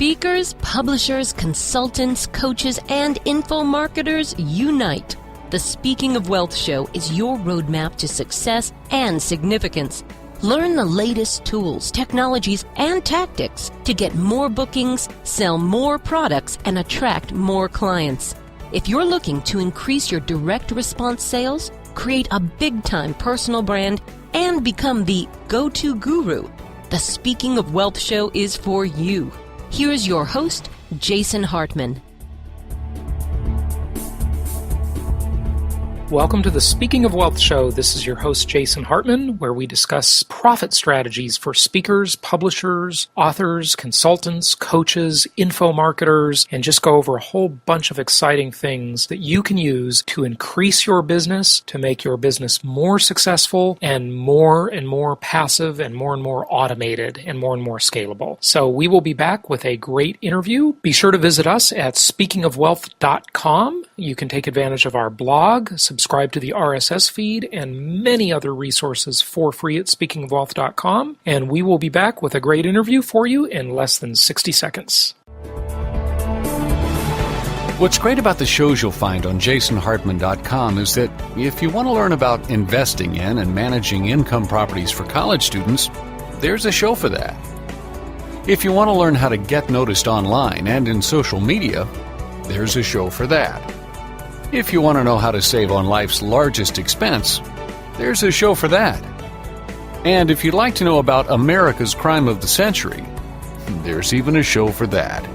Speakers, publishers, consultants, coaches, and info marketers unite. The Speaking of Wealth Show is your roadmap to success and significance. Learn the latest tools, technologies, and tactics to get more bookings, sell more products, and attract more clients. If you're looking to increase your direct response sales, create a big-time personal brand, and become the go-to guru, the Speaking of Wealth Show is for you. Here's your host, Jason Hartman. Welcome to the Speaking of Wealth Show. This is your host, Jason Hartman, where we discuss profit strategies for speakers, publishers, authors, consultants, coaches, info marketers, and just go over a whole bunch of exciting things that you can use to increase your business, to make your business more successful and more passive and more automated and more scalable. So we will be back with a great interview. Be sure to visit us at speakingofwealth.com. You can take advantage of our blog, subscribe to the RSS feed, and many other resources for free at speakingofwealth.com. And we will be back with a great interview for you in less than 60 seconds. What's great about the shows you'll find on jasonhartman.com is that if you want to learn about investing in and managing income properties for college students, there's a show for that. If you want to learn how to get noticed online and in social media, there's a show for that. If you want to know how to save on life's largest expense, there's a show for that. And if you'd like to know about America's crime of the century, there's even a show for that.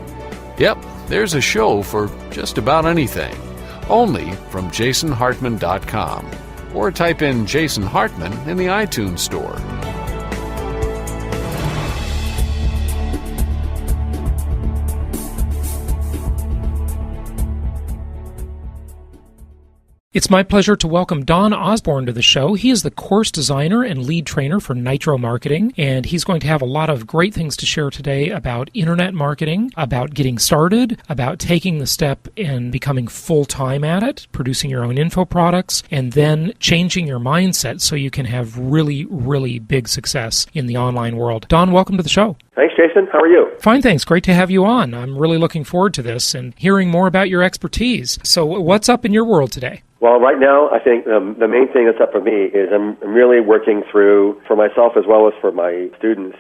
Yep, there's a show for just about anything, only from jasonhartman.com, or type in Jason Hartman in the iTunes store. It's my pleasure to welcome Don Osborne to the show. He is the course designer and lead trainer for Nitro Marketing, and he's going to have a lot of great things to share today about internet marketing, about getting started, about taking the step and becoming full-time at it, producing your own info products, and then changing your mindset so you can have really big success in the online world. Don, welcome to the show. Thanks, Jason. How are you? Fine, thanks. Great to have you on. I'm really looking forward to this and hearing more about your expertise. So what's up in your world today? Well, right now, I think the main thing that's up for me is I'm really working through, for myself as well as for my students,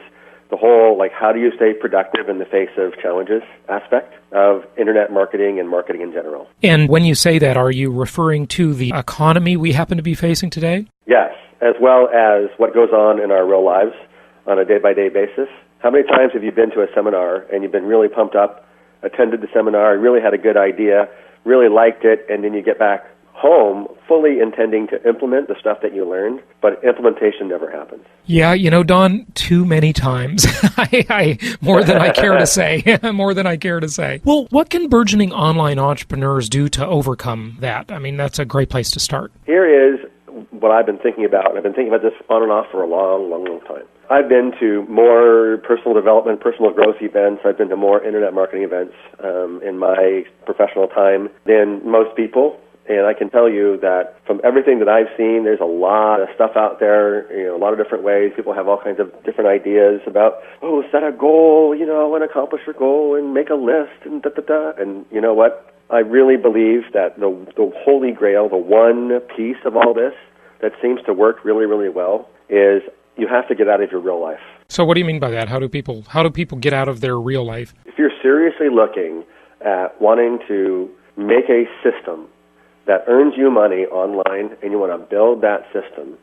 the whole, how do you stay productive in the face of challenges aspect of internet marketing and marketing in general. And when you say that, are you referring to the economy we happen to be facing today? Yes, as well as what goes on in our real lives on a day-by-day basis. How many times have you been to a seminar and you've been really pumped up, attended the seminar, really had a good idea, really liked it, and then you get back home fully intending to implement the stuff that you learned, but implementation never happens. Yeah, Don, too many times. More than I care to say. More than I care to say. Well, what can burgeoning online entrepreneurs do to overcome that? I mean, that's a great place to start. Here is what I've been thinking about. I've been thinking about this on and off for a long time. I've been to more personal development, personal growth events. I've been to more internet marketing events in my professional time than most people. And I can tell you that from everything that I've seen, there's a lot of stuff out there, a lot of different ways. People have all kinds of different ideas about, set a goal, and accomplish your goal and make a list and da-da-da. And you know what? I really believe that the holy grail, the one piece of all this that seems to work really well is you have to get out of your real life. So what do you mean by that? How do people get out of their real life? If you're seriously looking at wanting to make a system that earns you money online and you want to build that system,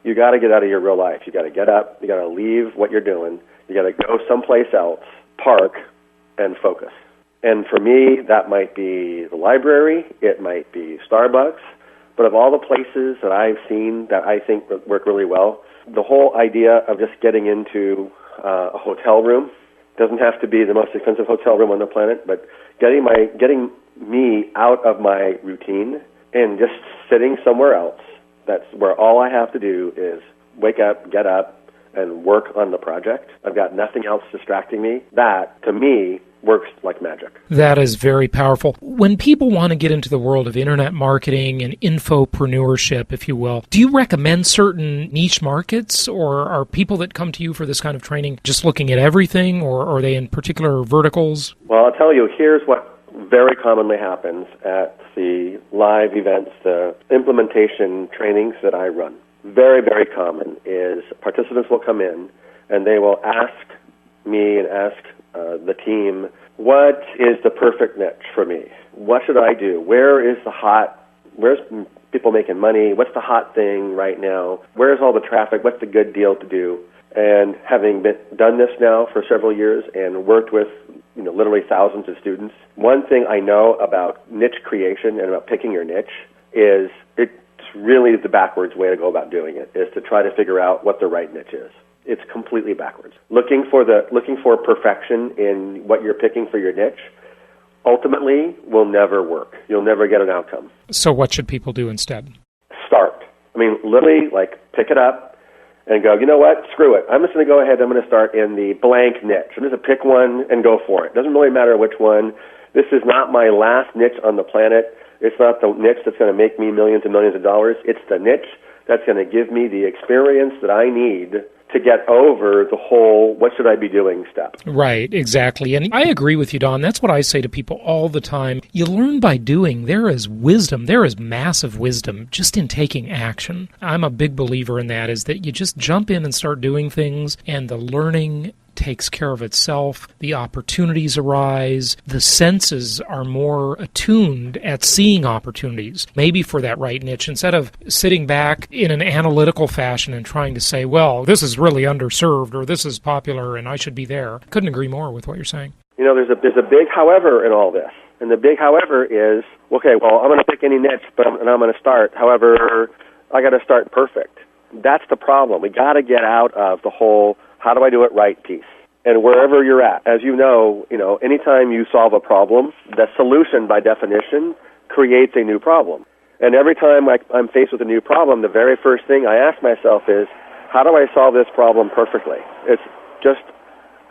you got to get out of your real life. You got to get up, you got to leave what you're doing, you got to go someplace else, park, and focus. And for me, that might be the library, it might be Starbucks, but of all the places that I've seen that I think work really well, the whole idea of just getting into a hotel room, doesn't have to be the most expensive hotel room on the planet, but getting me out of my routine and just sitting somewhere else. That's where all I have to do is wake up, get up, and work on the project. I've got nothing else distracting me. That, to me, works like magic. That is very powerful. When people want to get into the world of internet marketing and infopreneurship, if you will, do you recommend certain niche markets, or are people that come to you for this kind of training just looking at everything, or are they in particular verticals? Well, I'll tell you, here's what very commonly happens at the live events, the implementation trainings that I run. Very, very common is participants will come in and they will ask me and ask the team, what is the perfect niche for me? What should I do? Where's people making money? What's the hot thing right now? Where's all the traffic? What's the good deal to do? And having done this now for several years and worked with literally thousands of students, one thing I know about niche creation and about picking your niche is it's really the backwards way to go about doing it, is to try to figure out what the right niche is. It's completely backwards. Looking for perfection in what you're picking for your niche ultimately will never work. You'll never get an outcome. So what should people do instead? Start. Literally, pick it up and go, you know what, screw it. I'm just going to go ahead, I'm going to start in the blank niche. I'm just going to pick one and go for it. It doesn't really matter which one. This is not my last niche on the planet. It's not the niche that's going to make me millions and millions of dollars. It's the niche that's going to give me the experience that I need to get over the whole what should I be doing step. Right, exactly. And I agree with you, Don. That's what I say to people all the time. You learn by doing. There is wisdom. There is massive wisdom just in taking action. I'm a big believer in that, is that you just jump in and start doing things, and the learning takes care of itself. The opportunities arise. The senses are more attuned at seeing opportunities, maybe for that right niche, instead of sitting back in an analytical fashion and trying to say, well, this is really underserved, or this is popular and I should be there. Couldn't agree more with what you're saying. There's a big however in all this. And the big however is, okay, well, I'm going to pick any niche, and I'm going to start. However, I got to start perfect. That's the problem. We got to get out of the whole how do I do it right piece. And wherever you're at, as you know, anytime you solve a problem, the solution by definition creates a new problem. And every time I'm faced with a new problem, the very first thing I ask myself is, how do I solve this problem perfectly? It's just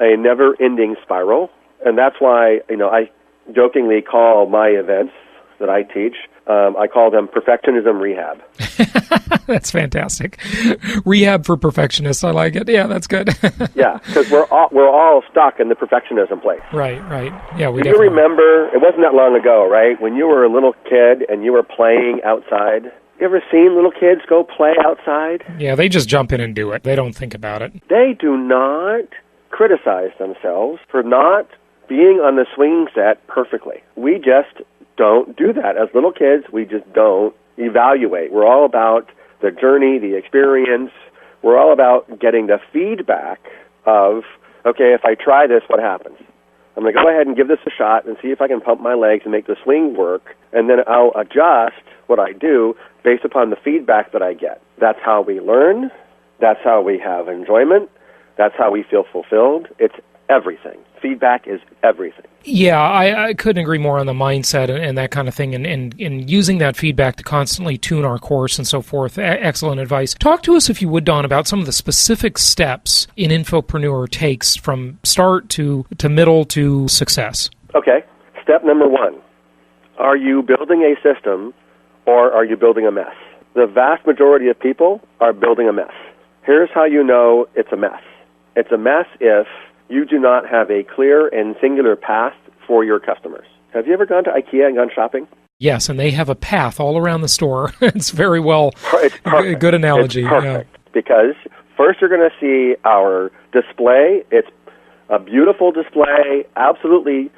a never-ending spiral. And that's why, I jokingly call my events that I teach, I call them perfectionism rehab. That's fantastic. Rehab for perfectionists. I like it. Yeah, that's good. Yeah, because we're all stuck in the perfectionism place. Right. Yeah, we Do you remember, it wasn't that long ago, right, when you were a little kid and you were playing outside? You ever seen little kids go play outside? Yeah, they just jump in and do it. They don't think about it. They do not criticize themselves for not being on the swing set perfectly. We just don't do that. As little kids, we just don't evaluate. We're all about the journey, the experience. We're all about getting the feedback of, okay, if I try this, what happens? I'm going to go ahead and give this a shot and see if I can pump my legs and make the swing work, and then I'll adjust what I do based upon the feedback that I get. That's how we learn. That's how we have enjoyment. That's how we feel fulfilled. It's everything. Feedback is everything. Yeah, I couldn't agree more on the mindset and that kind of thing, and using that feedback to constantly tune our course and so forth. Excellent advice. Talk to us, if you would, Don, about some of the specific steps an infopreneur takes from start to middle to success. Okay. Step number one, are you building a system or are you building a mess? The vast majority of people are building a mess. Here's how you know it's a mess. It's a mess if you do not have a clear and singular path for your customers. Have you ever gone to IKEA and gone shopping? Yes, and they have a path all around the store. It's very well, it's perfect. Good analogy. It's perfect. Yeah. Because first you're going to see our display. It's a beautiful display, absolutely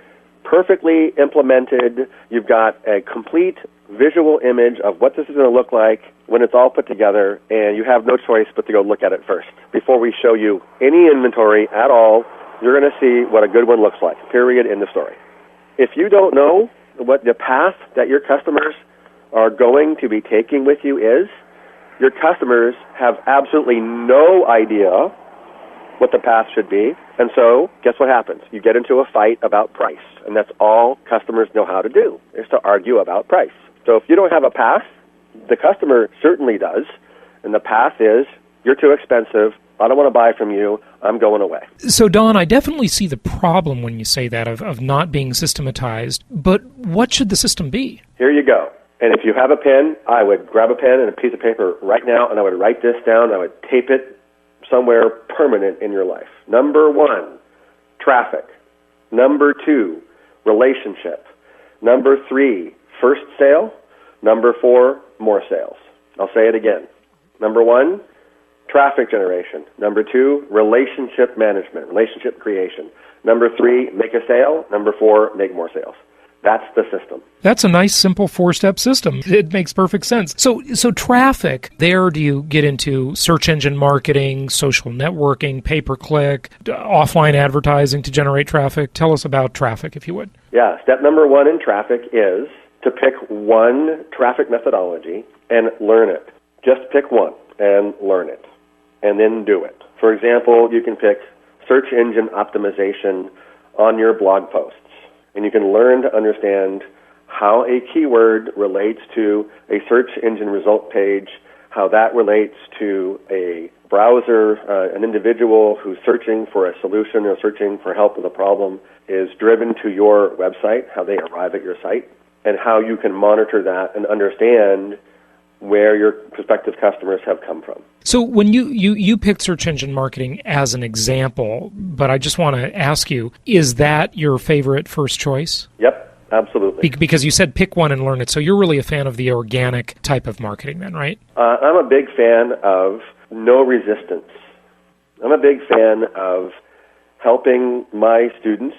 perfectly implemented. You've got a complete visual image of what this is going to look like when it's all put together, and you have no choice but to go look at it first. Before we show you any inventory at all, you're going to see what a good one looks like, period, in the story. If you don't know what the path that your customers are going to be taking with you is, your customers have absolutely no idea what the path should be, and so guess what happens? You get into a fight about price, and that's all customers know how to do, is to argue about price. So if you don't have a path, the customer certainly does, and the path is, you're too expensive, I don't want to buy from you. I'm going away. So, Don, I definitely see the problem when you say that of not being systematized, but what should the system be? Here you go. And if you have a pen, I would grab a pen and a piece of paper right now, and I would write this down. I would tape it somewhere permanent in your life. Number 1, traffic. Number 2, relationship. Number 3, first sale. Number 4, more sales. I'll say it again. Number 1, traffic generation. Number 2, relationship management, relationship creation. Number 3, make a sale. Number 4, make more sales. That's the system. That's a nice, simple 4-step system. It makes perfect sense. So traffic, there do you get into search engine marketing, social networking, pay-per-click, offline advertising to generate traffic? Tell us about traffic, if you would. Yeah, step number 1 in traffic is to pick one traffic methodology and learn it. Just pick one and learn it, and then do it. For example, you can pick search engine optimization on your blog posts. And you can learn to understand how a keyword relates to a search engine result page, how that relates to a browser, an individual who's searching for a solution or searching for help with a problem is driven to your website, how they arrive at your site, and how you can monitor that and understand where your prospective customers have come from. So when you picked search engine marketing as an example, but I just want to ask you, is that your favorite first choice? Yep, absolutely. Because you said pick one and learn it, so you're really a fan of the organic type of marketing then, right? I'm a big fan of no resistance. I'm a big fan of helping my students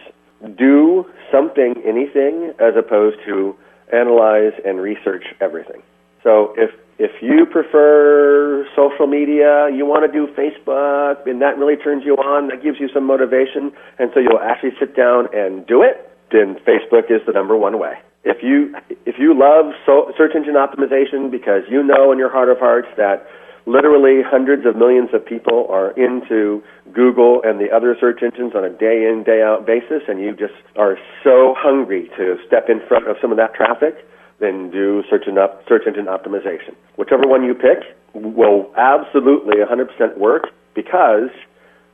do something, anything, as opposed to analyze and research everything. So if you prefer social media, you want to do Facebook, and that really turns you on, that gives you some motivation, and so you'll actually sit down and do it, then Facebook is the number one way. If you love search engine optimization because you know in your heart of hearts that literally hundreds of millions of people are into Google and the other search engines on a day-in, day-out basis, and you just are so hungry to step in front of some of that traffic, then do search engine optimization. Whichever one you pick will absolutely 100% work because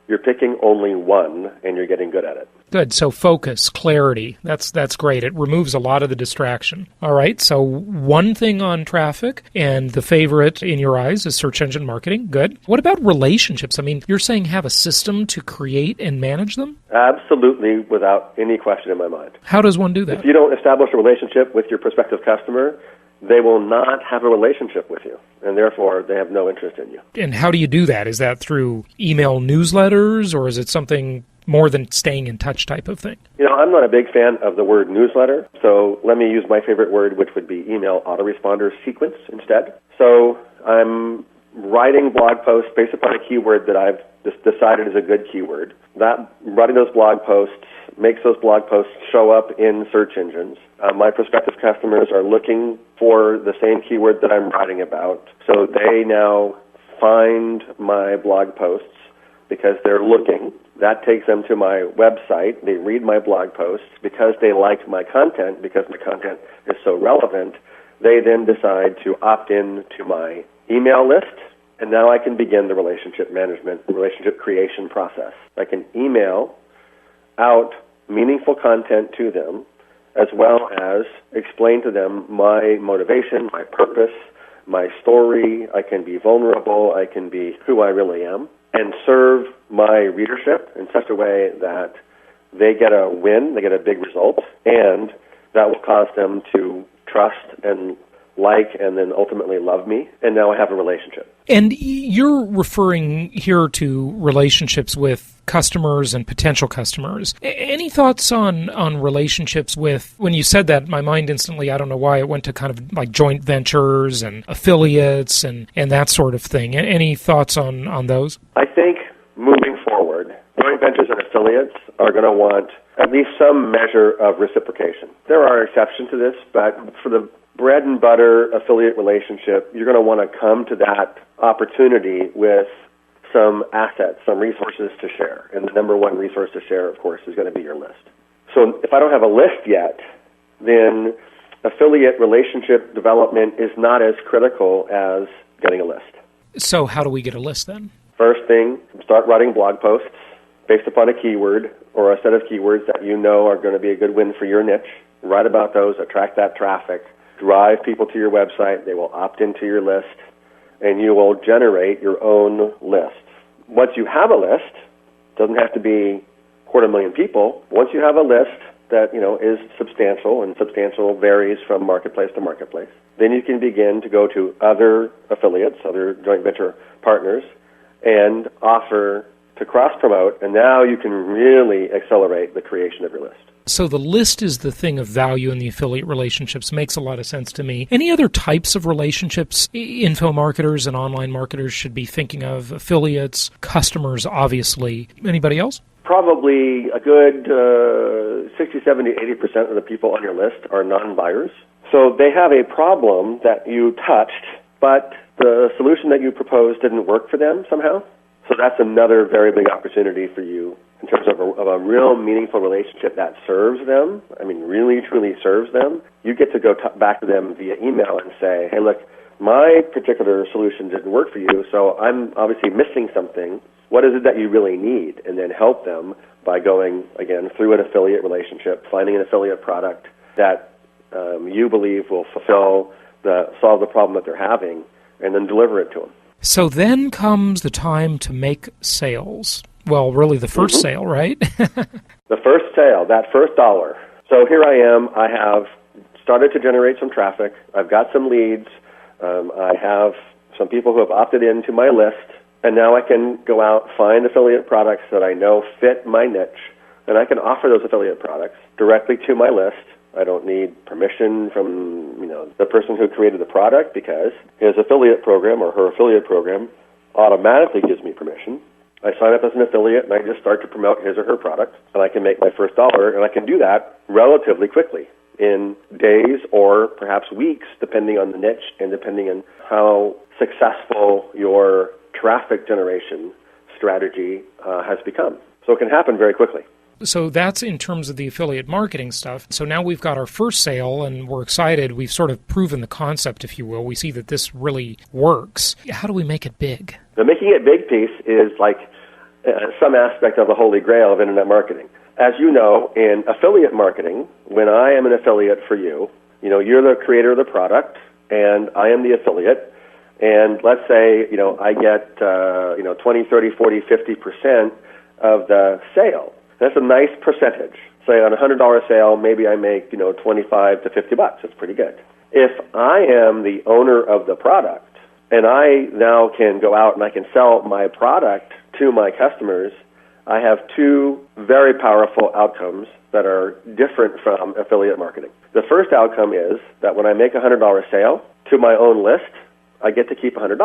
you're picking only one and you're getting good at it. Good. So focus, clarity. That's great. It removes a lot of the distraction. All right. So one thing on traffic, and the favorite in your eyes is search engine marketing. Good. What about relationships? I mean, you're saying have a system to create and manage them? Absolutely, without any question in my mind. How does one do that? If you don't establish a relationship with your prospective customer, they will not have a relationship with you, and therefore they have no interest in you. And how do you do that? Is that through email newsletters, or is it something more than staying in touch type of thing? You know, I'm not a big fan of the word newsletter, so let me use my favorite word, which would be email autoresponder sequence instead. So I'm writing blog posts based upon a keyword that I've just decided is a good keyword. Writing those blog posts makes those blog posts show up in search engines. My prospective customers are looking for the same keyword that I'm writing about, so they now find my blog posts because they're looking. That takes them to my website. They read my blog posts because they like my content, because my content is so relevant. They then decide to opt in to my email list, and now I can begin the relationship management, relationship creation process. I can email out meaningful content to them, as well as explain to them my motivation, my purpose, my story. I can be vulnerable. I can be who I really am, and serve my readership in such a way that they get a win, they get a big result, and that will cause them to trust and like and then ultimately love me, and now I have a relationship. And you're referring here to relationships with customers and potential customers. Any thoughts on relationships with, when you said that, my mind instantly, I don't know why, it went to kind of like joint ventures and affiliates and that sort of thing. Any thoughts on those? I think moving forward, joint ventures and affiliates are going to want at least some measure of reciprocation. There are exceptions to this, but for the bread and butter affiliate relationship, you're going to want to come to that opportunity with some assets, some resources to share. And the number one resource to share, of course, is going to be your list. So if I don't have a list yet, then affiliate relationship development is not as critical as getting a list. So how do we get a list then? First thing, start writing blog posts based upon a keyword or a set of keywords that you know are going to be a good win for your niche. Write about those, attract that traffic, drive people to your website. They will opt into your list, and you will generate your own list. Once you have a list, doesn't have to be 250,000 people. Once you have a list that, is substantial, and substantial varies from marketplace to marketplace, then you can begin to go to other affiliates, other joint venture partners, and offer to cross-promote, and now you can really accelerate the creation of your list. So the list is the thing of value in the affiliate relationships. Makes a lot of sense to me. Any other types of relationships info marketers and online marketers should be thinking of? Affiliates, customers, obviously. Anybody else? Probably a good 60, 70, 80% of the people on your list are non-buyers. So they have a problem that you touched, but the solution that you proposed didn't work for them somehow. So that's another very big opportunity for you in terms of a real meaningful relationship that serves them. I mean, really, truly serves them. You get to go back to them via email and say, hey, look, my particular solution didn't work for you, so I'm obviously missing something. What is it that you really need? And then help them by going, again, through an affiliate relationship, finding an affiliate product that you believe will solve the problem that they're having, and then deliver it to them. So then comes the time to make sales. Well, really the first sale, right? The first sale, that first dollar. So here I am. I have started to generate some traffic. I've got some leads. I have some people who have opted into my list. And now I can go out, find affiliate products that I know fit my niche, and I can offer those affiliate products directly to my list. I don't need permission from the person who created the product, because his affiliate program or her affiliate program automatically gives me permission. I sign up as an affiliate and I just start to promote his or her product, and I can make my first dollar, and I can do that relatively quickly in days or perhaps weeks, depending on the niche and depending on how successful your traffic generation strategy has become. So it can happen very quickly. So that's in terms of the affiliate marketing stuff. So now we've got our first sale and we're excited. We've sort of proven the concept, if you will. We see that this really works. How do we make it big? The making it big piece is like some aspect of the holy grail of internet marketing. As you know, in affiliate marketing, when I am an affiliate for you, you're the creator of the product and I am the affiliate. And let's say, I get, 20, 30, 40, 50% of the sale. That's a nice percentage. Say on a $100 sale, maybe I make, $25 to $50. That's pretty good. If I am the owner of the product and I now can go out and I can sell my product to my customers, I have two very powerful outcomes that are different from affiliate marketing. The first outcome is that when I make a $100 sale to my own list, I get to keep $100.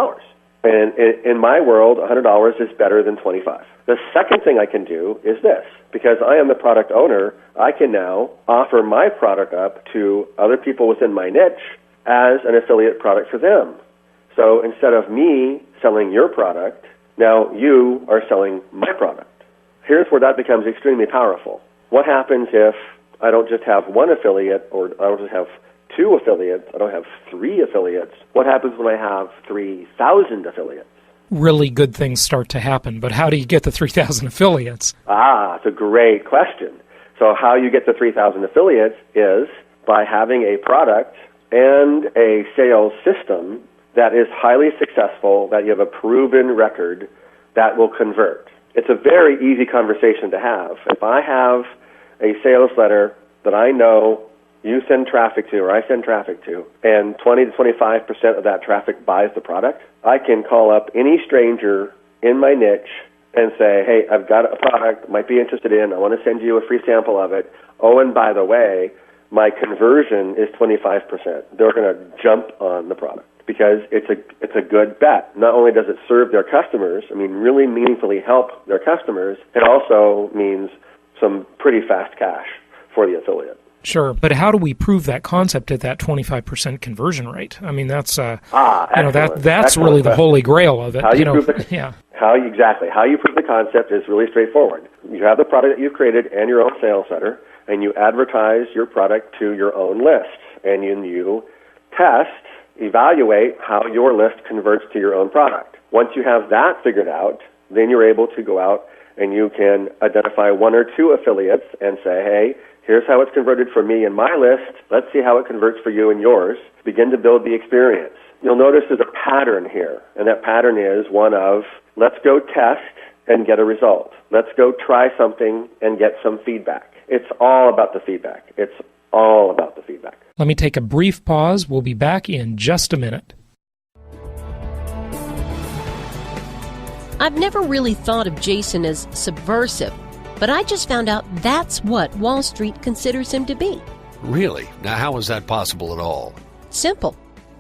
And in my world, $100 is better than $25. The second thing I can do is this. Because I am the product owner, I can now offer my product up to other people within my niche as an affiliate product for them. So instead of me selling your product, now you are selling my product. Here's where that becomes extremely powerful. What happens if I don't just have one affiliate, or I don't just have two affiliates, I don't have three affiliates? What happens when I have 3,000 affiliates? Really good things start to happen, but how do you get the 3,000 affiliates? It's a great question. So how you get the 3,000 affiliates is by having a product and a sales system that is highly successful, that you have a proven record that will convert. It's a very easy conversation to have. If I have a sales letter that I know you send traffic to, or I send traffic to, and 20 to 25% of that traffic buys the product, I can call up any stranger in my niche and say, hey, I've got a product, might be interested in, I want to send you a free sample of it. Oh, and by the way, my conversion is 25%. They're going to jump on the product because it's a good bet. Not only does it serve their customers, really meaningfully help their customers, it also means some pretty fast cash for the affiliate. Sure, but how do we prove that concept at that 25% conversion rate? That's that's really the holy grail of it. How you prove the concept is really straightforward. You have the product that you've created and your own sales letter, and you advertise your product to your own list, and you test, evaluate how your list converts to your own product. Once you have that figured out, then you're able to go out and you can identify one or two affiliates and say, hey, here's how it's converted for me in my list. Let's see how it converts for you in yours. Begin to build the experience. You'll notice there's a pattern here, and that pattern is one of let's go test and get a result. Let's go try something and get some feedback. It's all about the feedback. It's all about the feedback. Let me take a brief pause. We'll be back in just a minute. I've never really thought of Jason as subversive, but I just found out that's what Wall Street considers him to be. Really? Now, how is that possible at all? Simple.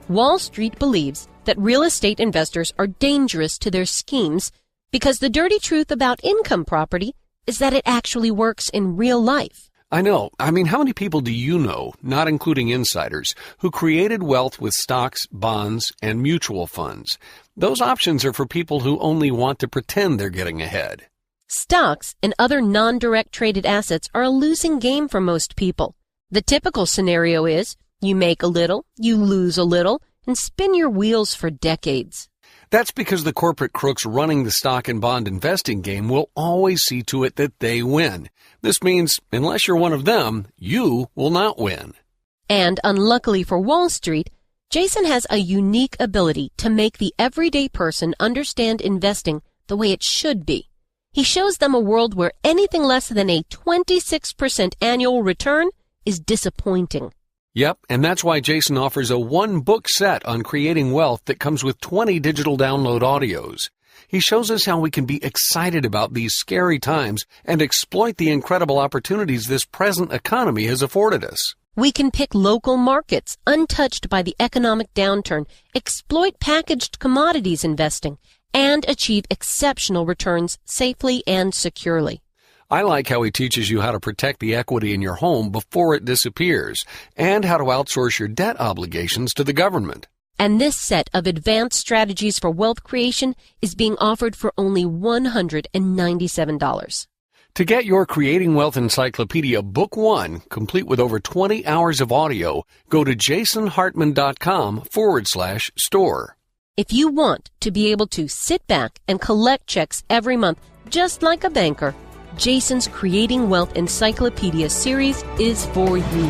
Wall Street believes that real estate investors are dangerous to their schemes because the dirty truth about income property is that it actually works in real life. I know. I mean, how many people do you know, not including insiders, who created wealth with stocks, bonds, and mutual funds? Those options are for people who only want to pretend they're getting ahead. Stocks and other non-direct traded assets are a losing game for most people. The typical scenario is you make a little, you lose a little, and spin your wheels for decades. That's because the corporate crooks running the stock and bond investing game will always see to it that they win. This means, unless you're one of them, you will not win. And unluckily for Wall Street, Jason has a unique ability to make the everyday person understand investing the way it should be. He shows them a world where anything less than a 26% annual return is disappointing. Yep, and that's why Jason offers a one-book set on creating wealth that comes with 20 digital download audios. He shows us how we can be excited about these scary times and exploit the incredible opportunities this present economy has afforded us. We can pick local markets untouched by the economic downturn, exploit packaged commodities investing, and achieve exceptional returns safely and securely. I like how he teaches you how to protect the equity in your home before it disappears and how to outsource your debt obligations to the government. And this set of advanced strategies for wealth creation is being offered for only $197. To get your Creating Wealth Encyclopedia Book 1, complete with over 20 hours of audio, go to jasonhartman.com/store. If you want to be able to sit back and collect checks every month, just like a banker, Jason's Creating Wealth Encyclopedia series is for you.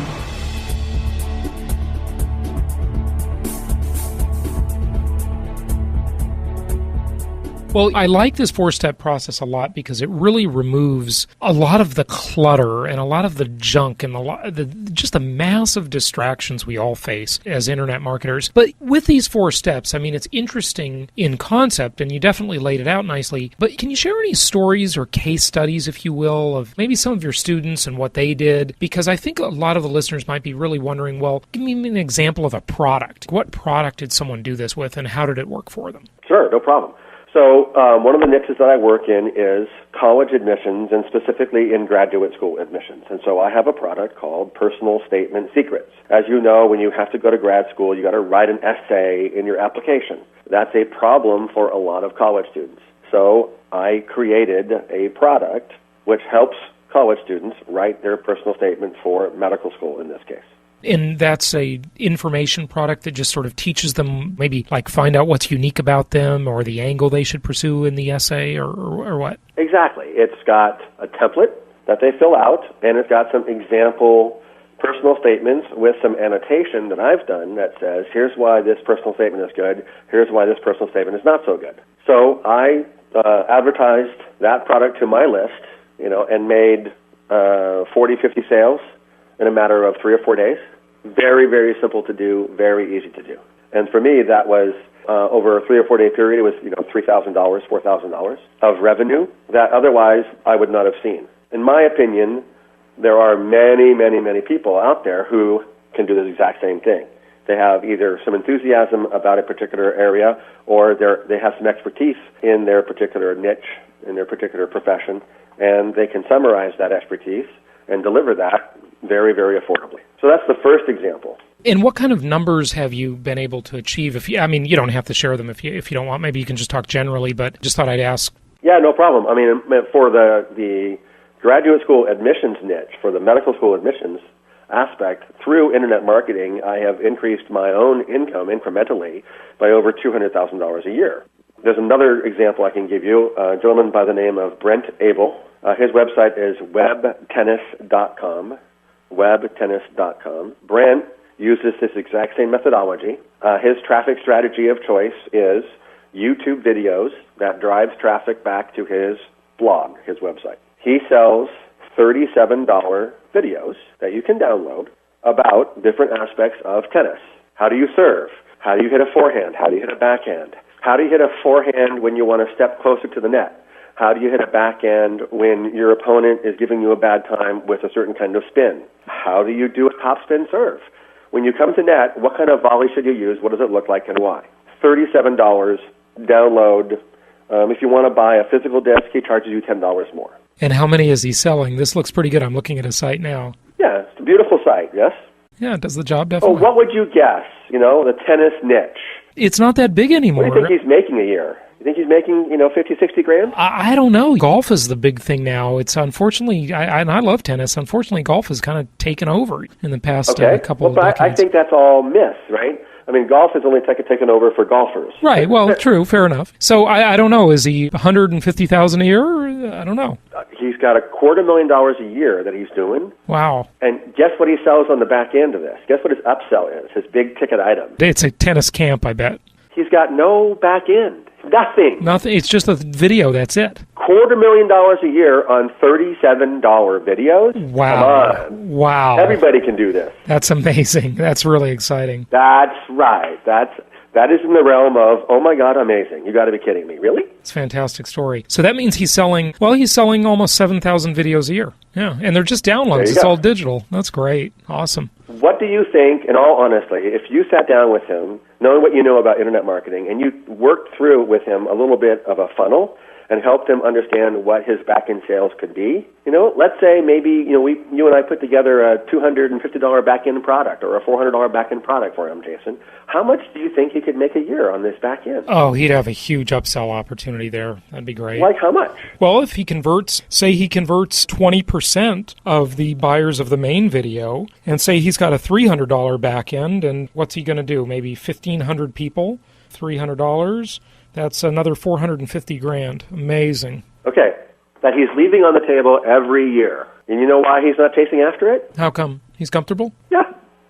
Well, I like this four-step process a lot because it really removes a lot of the clutter and a lot of the junk and just the massive distractions we all face as internet marketers. But with these four steps, I mean, it's interesting in concept, and you definitely laid it out nicely. But can you share any stories or case studies, if you will, of maybe some of your students and what they did? Because I think a lot of the listeners might be really wondering, well, give me an example of a product. What product did someone do this with, and how did it work for them? Sure, no problem. So one of the niches that I work in is college admissions, and specifically in graduate school admissions. And so I have a product called Personal Statement Secrets. As you know, when you have to go to grad school, you got to write an essay in your application. That's a problem for a lot of college students. So I created a product which helps college students write their personal statement for medical school in this case. And that's a information product that just sort of teaches them maybe like find out what's unique about them or the angle they should pursue in the essay or what? Exactly. It's got a template that they fill out, and it's got some example personal statements with some annotation that I've done that says, here's why this personal statement is good, here's why this personal statement is not so good. So I advertised that product to my list, and made 40, 50 sales in a matter of 3 or 4 days. Very, very simple to do, very easy to do. And for me, that was over a 3 or 4 day period, it was $3,000, $4,000 of revenue that otherwise I would not have seen. In my opinion, there are many, many, many people out there who can do the exact same thing. They have either some enthusiasm about a particular area, or they have some expertise in their particular niche, in their particular profession, and they can summarize that expertise and deliver that very, very affordably. So that's the first example. And what kind of numbers have you been able to achieve? You don't have to share them if you don't want. Maybe you can just talk generally, but just thought I'd ask. Yeah, no problem. I mean, for the graduate school admissions niche, for the medical school admissions aspect, through internet marketing, I have increased my own income incrementally by over $200,000 a year. There's another example I can give you, a gentleman by the name of Brent Abel. His website is webtennis.com, webtennis.com. Brent uses this exact same methodology. His traffic strategy of choice is YouTube videos that drives traffic back to his blog, his website. He sells $37 videos that you can download about different aspects of tennis. How do you serve? How do you hit a forehand? How do you hit a backhand? How do you hit a forehand when you want to step closer to the net? How do you hit a backhand when your opponent is giving you a bad time with a certain kind of spin? How do you do a topspin serve? When you come to net, what kind of volley should you use? What does it look like and why? $37, download. If you want to buy a physical disc, he charges you $10 more. And how many is he selling? This looks pretty good. I'm looking at his site now. Yeah, it's a beautiful site, yes? Yeah, it does the job, definitely. Oh, what would you guess? The tennis niche. It's not that big anymore. What do you think he's making a year? You think he's making, 50, 60 grand? I don't know. Golf is the big thing now. It's unfortunately, and I love tennis. Unfortunately, golf has kind of taken over in the past couple of decades. I think that's all myth, right? I mean, golf is only taken over for golfers. Right. Well, true. Fair enough. So I don't know. Is he $150,000 a year? I don't know. He's got $250,000 a year that he's doing. Wow. And guess what he sells on the back end of this? Guess what his upsell is? His big ticket item. It's a tennis camp, I bet. He's got no back end. Nothing. Nothing. It's just a video. That's it. $250,000 a year on $37 videos. Wow. Come on. Wow. Everybody can do this. That's amazing. That's really exciting. That's right. That is in the realm of, oh my God, amazing. You got to be kidding me. Really? It's a fantastic story. So that means he's selling almost 7,000 videos a year. Yeah. And they're just downloads. It's all digital. That's great. Awesome. What do you think, in all honesty, if you sat down with him, knowing what you know about internet marketing, and you worked through with him a little bit of a funnel and helped him understand what his back-end sales could be? Let's say maybe, you and I put together a $250 back-end product or a $400 back-end product for him, Jason. How much do you think he could make a year on this back-end? Oh, he'd have a huge upsell opportunity there. That'd be great. Like how much? Well, if he converts 20% of the buyers of the main video, and say he's got a $300 back-end, and what's he going to do? Maybe 1,500 people, $300. That's another $450,000. Amazing. Okay, that he's leaving on the table every year. And you know why he's not chasing after it? How come? He's comfortable? Yeah.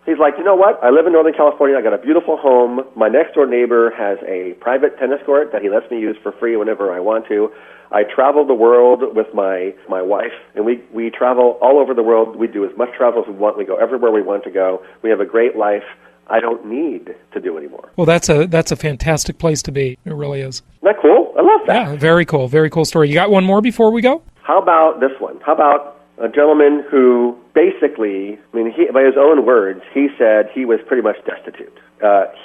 He's like, you know what? I live in Northern California. I got a beautiful home. My next-door neighbor has a private tennis court that he lets me use for free whenever I want to. I travel the world with my wife, and we travel all over the world. We do as much travel as we want. We go everywhere we want to go. We have a great life. I don't need to do anymore. Well, that's a fantastic place to be. It really is. Isn't that cool? I love that. Yeah, very cool. Very cool story. You got one more before we go? How about this one? How about a gentleman who basically, by his own words, he said he was pretty much destitute.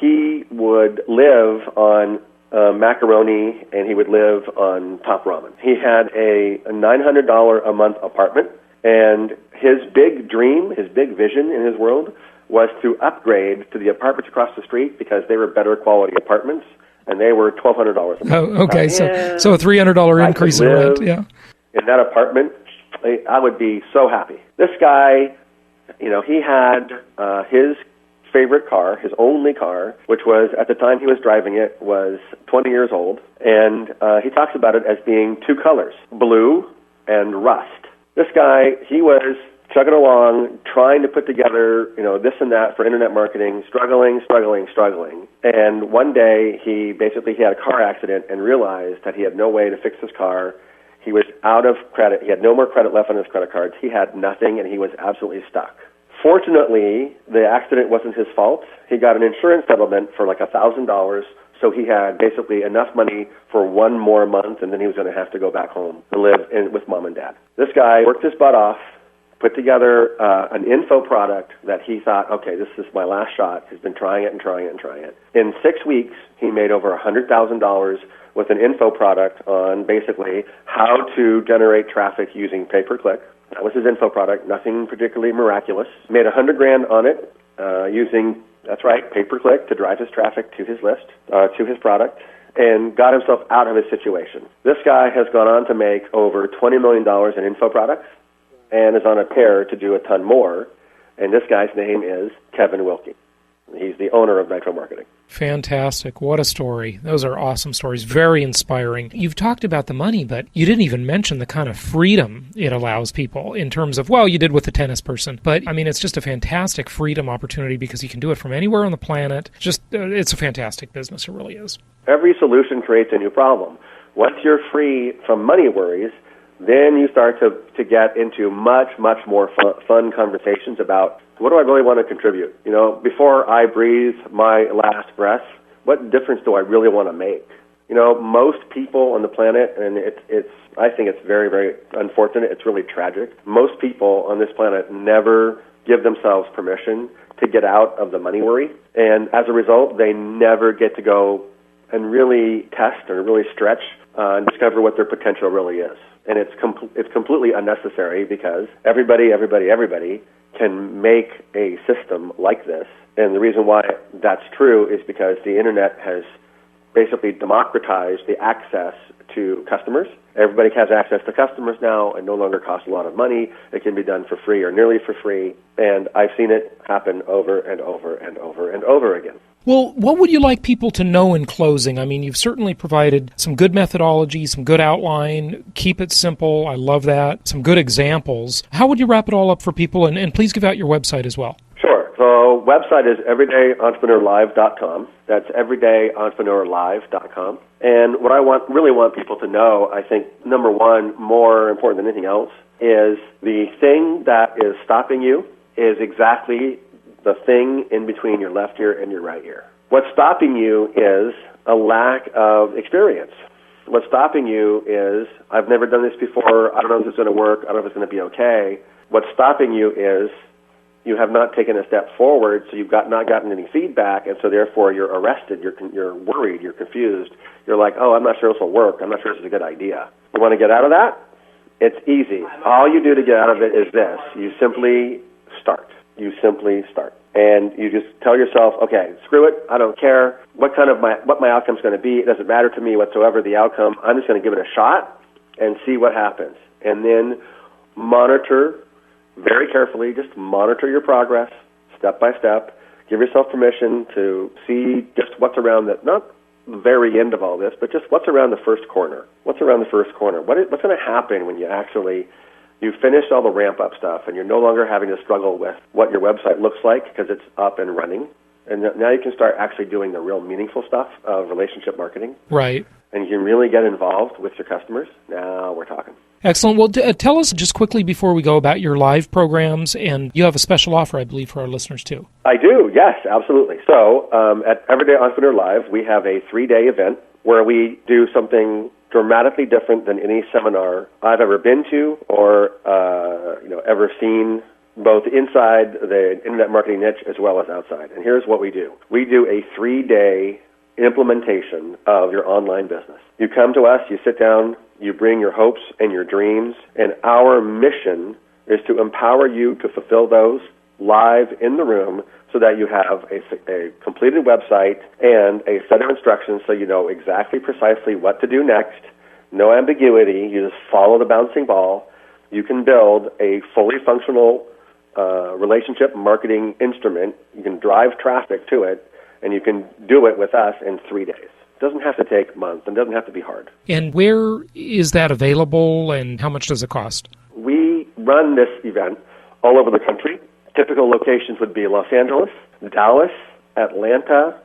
He would live on macaroni, and he would live on top ramen. He had a $900 a month apartment, and his big dream, his big vision in his world was to upgrade to the apartments across the street because they were better quality apartments, and they were $1,200 a month. Oh, okay. So a $300 increase in rent. Yeah. In that apartment, I would be so happy. This guy, he had his favorite car, his only car, which was, at the time he was driving it, was 20 years old, and he talks about it as being two colors, blue and rust. This guy, he was chugging along, trying to put together, this and that for internet marketing, struggling. And one day, he had a car accident and realized that he had no way to fix his car. He was out of credit. He had no more credit left on his credit cards. He had nothing, and he was absolutely stuck. Fortunately, the accident wasn't his fault. He got an insurance settlement for like $1,000, so he had basically enough money for one more month, and then he was going to have to go back home and live with mom and dad. This guy worked his butt off, put together an info product that he thought, okay, this is my last shot. He's been trying it. In 6 weeks, he made over $100,000 with an info product on basically how to generate traffic using pay-per-click. That was his info product, nothing particularly miraculous. Made $100,000 on it using, that's right, pay-per-click to drive his traffic to his list, to his product, and got himself out of his situation. This guy has gone on to make over $20 million in info products, and is on a tear to do a ton more. And this guy's name is Kevin Wilkie. He's the owner of Nitro Marketing. Fantastic. What a story. Those are awesome stories. Very inspiring. You've talked about the money, but you didn't even mention the kind of freedom it allows people in terms of, well, you did with the tennis person. But, I mean, it's just a fantastic freedom opportunity because you can do it from anywhere on the planet. Just, it's a fantastic business. It really is. Every solution creates a new problem. Once you're free from money worries, then you start to get into much, much more fun conversations about what do I really want to contribute? You know, before I breathe my last breath, what difference do I really want to make? You know, most people on the planet, and I think it's very, very unfortunate, it's really tragic. Most people on this planet never give themselves permission to get out of the money worry, and as a result, they never get to go and really test or really stretch and discover what their potential really is. And it's completely unnecessary because everybody can make a system like this. And the reason why that's true is because the internet has basically democratized the access to customers. Everybody has access to customers now. It no longer costs a lot of money. It can be done for free or nearly for free. And I've seen it happen over and over and over and over again. Well, what would you like people to know in closing? I mean, you've certainly provided some good methodology, some good outline. Keep it simple. I love that. Some good examples. How would you wrap it all up for people? And please give out your website as well. Sure. So website is everydayentrepreneurlive.com. That's everydayentrepreneurlive.com. And what I really want people to know, I think, number one, more important than anything else, is the thing that is stopping you is exactly the thing in between your left ear and your right ear. What's stopping you is a lack of experience. What's stopping you is, I've never done this before, I don't know if it's going to work, I don't know if it's going to be okay. What's stopping you is you have not taken a step forward, so you've not gotten any feedback, and so therefore you're arrested, you're worried, you're confused. You're like, oh, I'm not sure this will work, I'm not sure this is a good idea. You want to get out of that? It's easy. All you do to get out of it is this. You simply start. You simply start. And you just tell yourself, okay, screw it, I don't care what my outcome's going to be. It doesn't matter to me whatsoever, the outcome. I'm just going to give it a shot and see what happens. And then monitor very carefully, just monitor your progress step by step. Give yourself permission to see just what's around not the very end of all this, but just what's around the first corner. What's around the first corner? What's going to happen when you you finished all the ramp-up stuff, and you're no longer having to struggle with what your website looks like because it's up and running. And now you can start actually doing the real meaningful stuff of relationship marketing. Right. And you can really get involved with your customers. Now we're talking. Excellent. Well, tell us just quickly before we go about your live programs, and you have a special offer, I believe, for our listeners too. I do, yes, absolutely. So at Everyday Entrepreneur Live, we have a 3-day event where we do something dramatically different than any seminar I've ever been to or ever seen, both inside the internet marketing niche as well as outside. And here's what we do. We do a 3-day implementation of your online business. You come to us, you sit down, you bring your hopes and your dreams, and our mission is to empower you to fulfill those live in the room so that you have a completed website and a set of instructions so you know exactly precisely what to do next. No ambiguity. You just follow the bouncing ball. You can build a fully functional relationship marketing instrument. You can drive traffic to it, and you can do it with us in 3 days. It doesn't have to take months, and it doesn't have to be hard. And where is that available, and how much does it cost? We run this event all over the country. Typical locations would be Los Angeles, Dallas, Atlanta,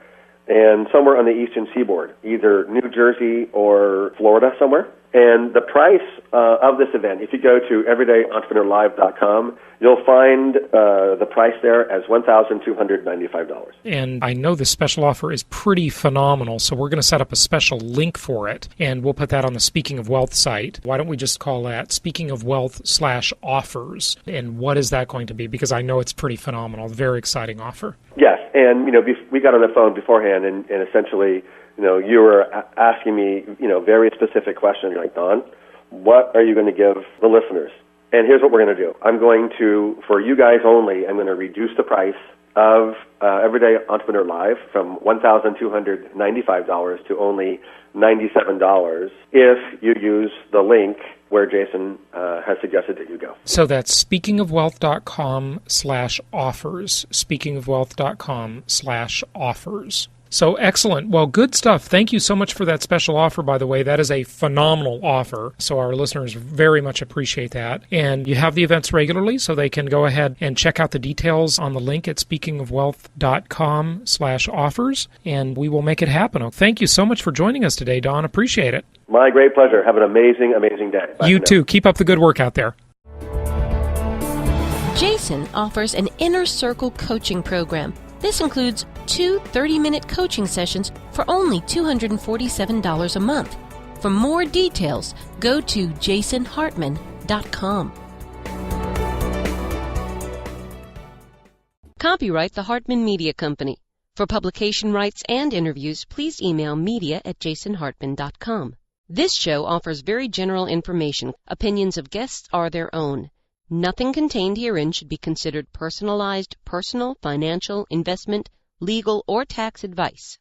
and somewhere on the eastern seaboard, either New Jersey or Florida somewhere. And the price of this event, if you go to everydayentrepreneurlive.com, you'll find the price there as $1,295. And I know the special offer is pretty phenomenal, so we're going to set up a special link for it, and we'll put that on the Speaking of Wealth site. Why don't we just call that Speaking of Wealth/offers? And what is that going to be? Because I know it's pretty phenomenal, very exciting offer. Yes, and we got on the phone beforehand, and essentially, you were asking me, very specific questions like, Don, what are you going to give the listeners? And here's what we're going to do. I'm going to, for you guys only, I'm going to reduce the price of Everyday Entrepreneur Live from $1,295 to only $97 if you use the link where Jason has suggested that you go. So that's speakingofwealth.com/offers, speakingofwealth.com/offers. So excellent. Well, good stuff. Thank you so much for that special offer, by the way. That is a phenomenal offer. So our listeners very much appreciate that. And you have the events regularly, so they can go ahead and check out the details on the link at speakingofwealth.com/offers, and we will make it happen. Thank you so much for joining us today, Don. Appreciate it. My great pleasure. Have an amazing, amazing day. Bye you too. Keep up the good work out there. Jason offers an Inner Circle coaching program. This includes 2 30-minute coaching sessions for only $247 a month. For more details, go to jasonhartman.com. Copyright the Hartman Media Company. For publication rights and interviews, please email media@jasonhartman.com. This show offers very general information. Opinions of guests are their own. Nothing contained herein should be considered personalized, personal, financial, investment, legal, or tax advice.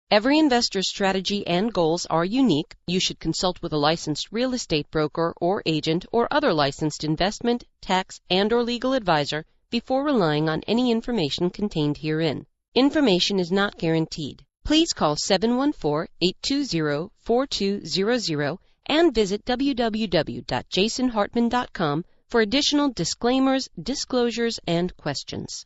Every investor's strategy and goals are unique. You should consult with a licensed real estate broker or agent or other licensed investment, tax, and/or legal advisor before relying on any information contained herein. Information is not guaranteed. Please call 714-820-4200 and visit www.jasonhartman.com for additional disclaimers, disclosures, and questions.